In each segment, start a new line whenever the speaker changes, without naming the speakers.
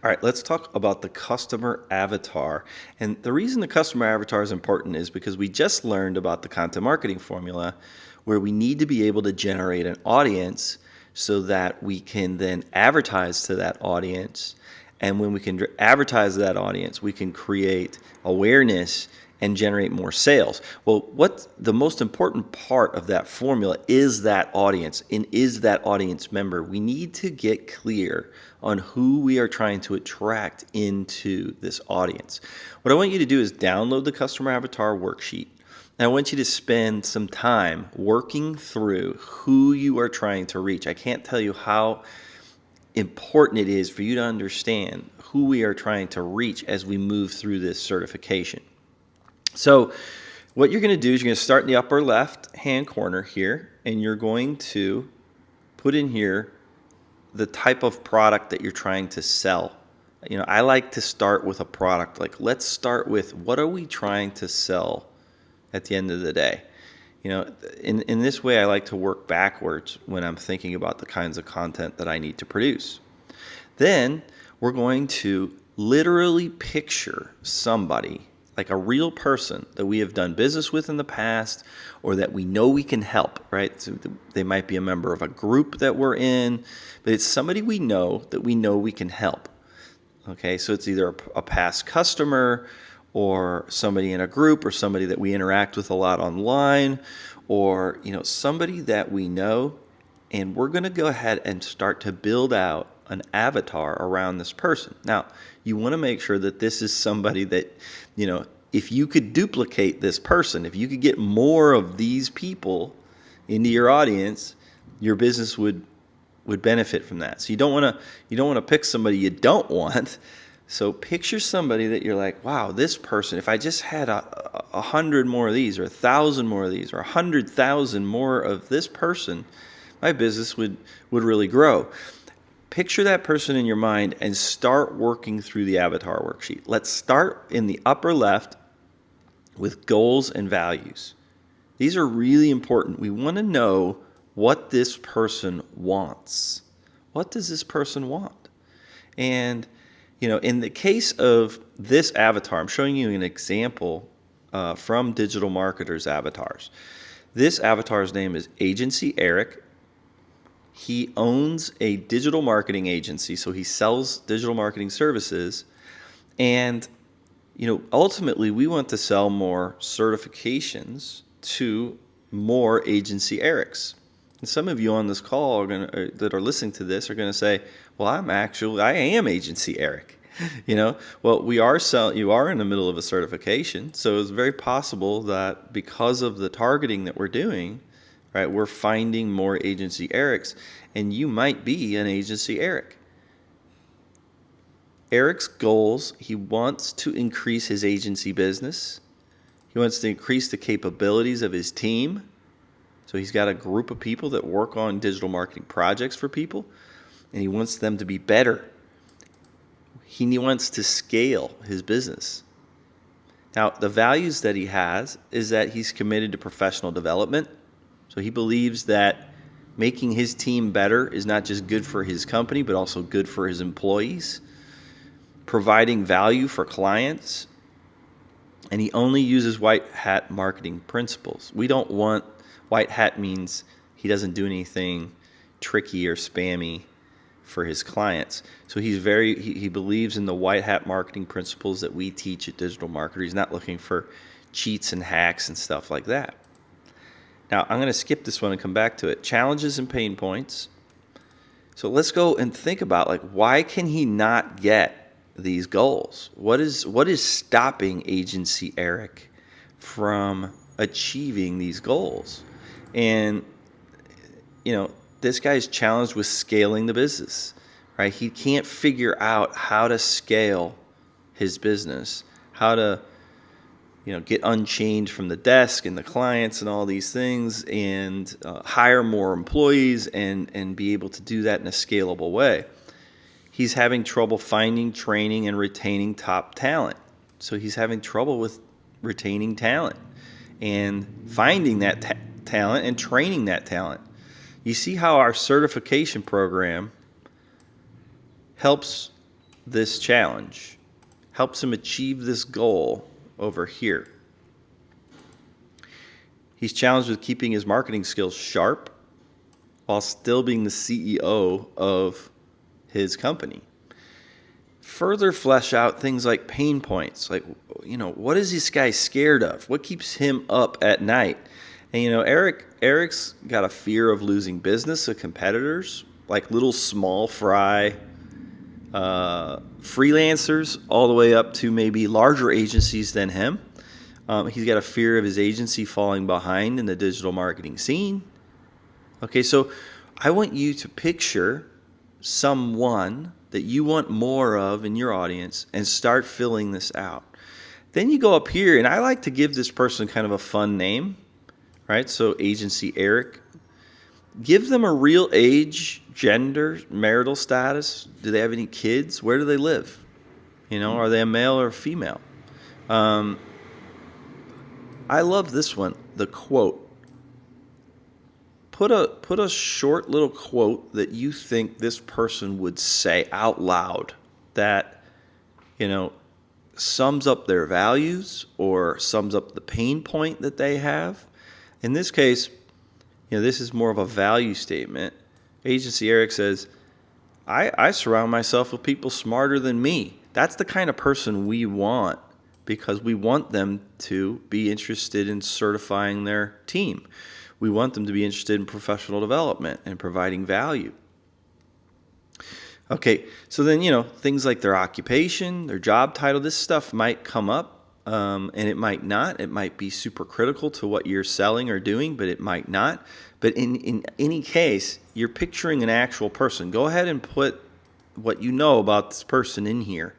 All right, let's talk about the customer avatar. And the reason the customer avatar is important is because we just learned about the content marketing formula where we need to be able to generate an audience so that we can then advertise to that audience. And when we can advertise to that audience, we can create awareness and generate more sales. Well, what the most important part of that formula is that audience and is that audience member. We need to get clear on who we are trying to attract into this audience. What I want you to do is download the customer avatar worksheet. And I want you to spend some time working through who you are trying to reach. I can't tell you how important it is for you to understand who we are trying to reach as we move through this certification. So what you're going to do is you're going to start in the upper left hand corner here, and you're going to put in here the type of product that you're trying to sell. I like to start with a product. Like, let's start with, what are we trying to sell at the end of the day? In this way, I like to work backwards when I'm thinking about the kinds of content that I need to produce. Then we're going to literally picture somebody, like a real person that we have done business with in the past or that we know we can help, right? So they might be a member of a group that we're in, but it's somebody we know that we know we can help. Okay, so it's either a past customer or somebody in a group or somebody that we interact with a lot online or, somebody that we know, and we're going to go ahead and start to build out an avatar around this person. Now, you want to make sure that this is somebody that, if you could duplicate this person, if you could get more of these people into your audience, your business would benefit from that. So you don't want to pick somebody you don't want. So picture somebody that you're like, wow, this person, if I just had 100 more of these or 1,000 more of these or 100,000 more of this person, my business would really grow. Picture that person in your mind and start working through the avatar worksheet. Let's start in the upper left with goals and values. These are really important. We want to know what this person wants. What does this person want? And, in the case of this avatar, I'm showing you an example from Digital Marketers Avatars. This avatar's name is Agency Eric. He owns a digital marketing agency, so he sells digital marketing services. And, ultimately, we want to sell more certifications to more Agency Erics. And some of you on this call that are listening to this are going to say, well, I am Agency Eric. Well, you are in the middle of a certification. So it's very possible that because of the targeting that we're doing, right, we're finding more Agency Erics, and you might be an Agency Eric. Eric's goals, he wants to increase his agency business. He wants to increase the capabilities of his team. So he's got a group of people that work on digital marketing projects for people, and he wants them to be better. He wants to scale his business. Now, the values that he has is that he's committed to professional development. So he believes that making his team better is not just good for his company, but also good for his employees. Providing value for clients. And he only uses white hat marketing principles. We don't want, white hat means he doesn't do anything tricky or spammy for his clients. So he believes in the white hat marketing principles that we teach at Digital Marketer. He's not looking for cheats and hacks and stuff like that. Now, I'm going to skip this one and come back to it. Challenges and pain points. So let's go and think about, why can he not get these goals? What is stopping Agency Eric from achieving these goals? And, this guy's challenged with scaling the business, right? He can't figure out how to scale his business, how to get unchained from the desk and the clients and all these things, and hire more employees and be able to do that in a scalable way. He's having trouble finding, training, and retaining top talent. So he's having trouble with retaining talent and finding that talent and training that talent. You see how our certification program helps this challenge, helps him achieve this goal over here. He's challenged with keeping his marketing skills sharp while still being the CEO of his company. Further flesh out things like pain points, like, what is this guy scared of? What keeps him up at night? And Eric's got a fear of losing business to competitors, like little small fry freelancers, all the way up to maybe larger agencies than him. He's got a fear of his agency falling behind in the digital marketing scene. Okay, so I want you to picture someone that you want more of in your audience and start filling this out. Then you go up here, and I like to give this person kind of a fun name, right? So Agency Eric. Give them a real age, gender, marital status. Do they have any kids? Where do they live? Are they a male or a female? I love this one, the quote. Put a short little quote that you think this person would say out loud that, sums up their values or sums up the pain point that they have. In this case, this is more of a value statement. Agency Eric says, I surround myself with people smarter than me. That's the kind of person we want, because we want them to be interested in certifying their team. We want them to be interested in professional development and providing value. Okay, so then, things like their occupation, their job title, this stuff might come up, and it might not. It might be super critical to what you're selling or doing, but it might not. But in any case, you're picturing an actual person. Go ahead and put what you know about this person in here.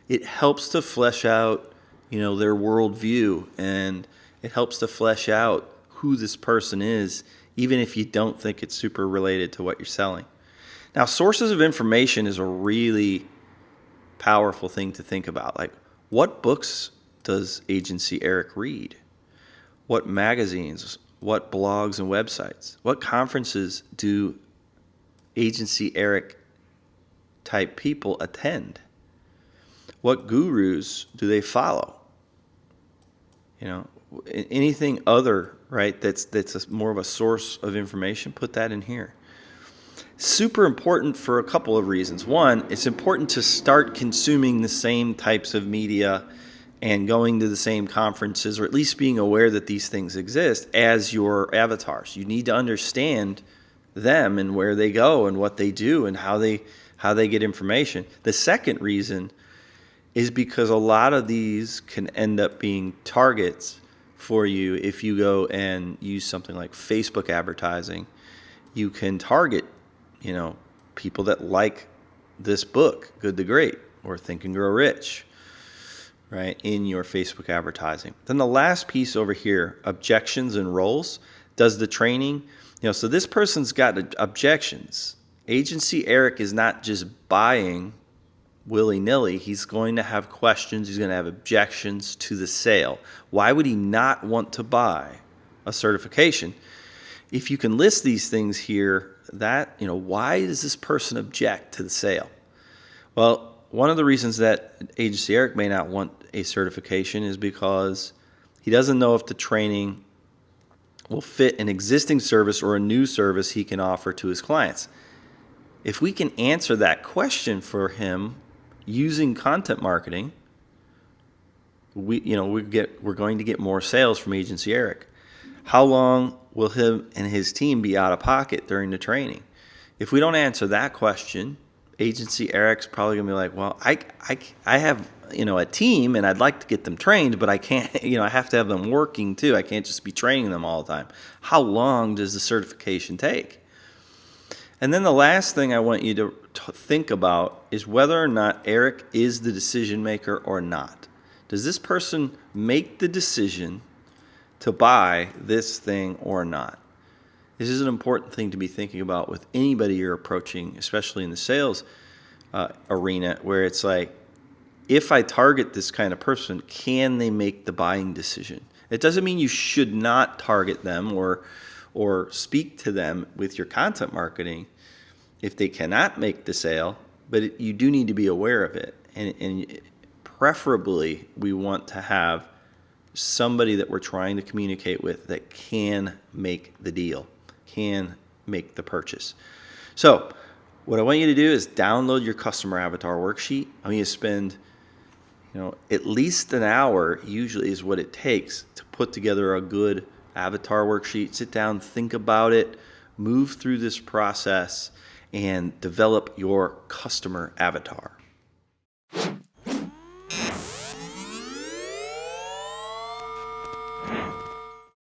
It helps to flesh out their worldview, and it helps to flesh out who this person is, even if you don't think it's super related to what you're selling. Now, sources of information is a really powerful thing to think about. Like, what books does Agency Eric read? What magazines, what blogs and websites? What conferences do Agency Eric type people attend? What gurus do they follow? Anything other, right, that's more of a source of information, put that in here. Super important for a couple of reasons. One, it's important to start consuming the same types of media and going to the same conferences, or at least being aware that these things exist, as your avatars. You need to understand them and where they go and what they do and how they get information. The second reason is because a lot of these can end up being targets for you. If you go and use something like Facebook advertising, you can target, people that like this book, Good to Great, or Think and Grow Rich, right, in your Facebook advertising. Then the last piece over here, objections and roles, does the training, so this person's got objections. Agency Eric is not just buying willy-nilly. He's going to have questions. He's going to have objections to the sale. Why would he not want to buy a certification? If you can list these things here, that, why does this person object to the sale? Well, one of the reasons that Agency Eric may not want a certification is because he doesn't know if the training will fit an existing service or a new service he can offer to his clients. If we can answer that question for him using content marketing, we're going to get more sales from Agency Eric. How long will him and his team be out of pocket during the training? If we don't answer that question, Agency Eric's probably going to be like, well, I have a team and I'd like to get them trained, but I can't, I have to have them working too. I can't just be training them all the time. How long does the certification take? And then the last thing I want you to think about is whether or not Eric is the decision maker or not. Does this person make the decision to buy this thing or not? This is an important thing to be thinking about with anybody you're approaching, especially in the sales arena, where it's like, if I target this kind of person, can they make the buying decision? It doesn't mean you should not target them or speak to them with your content marketing if they cannot make the sale, but you do need to be aware of it. And preferably, we want to have somebody that we're trying to communicate with that can make the deal, can make the purchase. So what I want you to do is download your customer avatar worksheet. I want you to spend at least an hour, usually is what it takes, to put together a good avatar worksheet. Sit down, think about it, move through this process, and develop your customer avatar.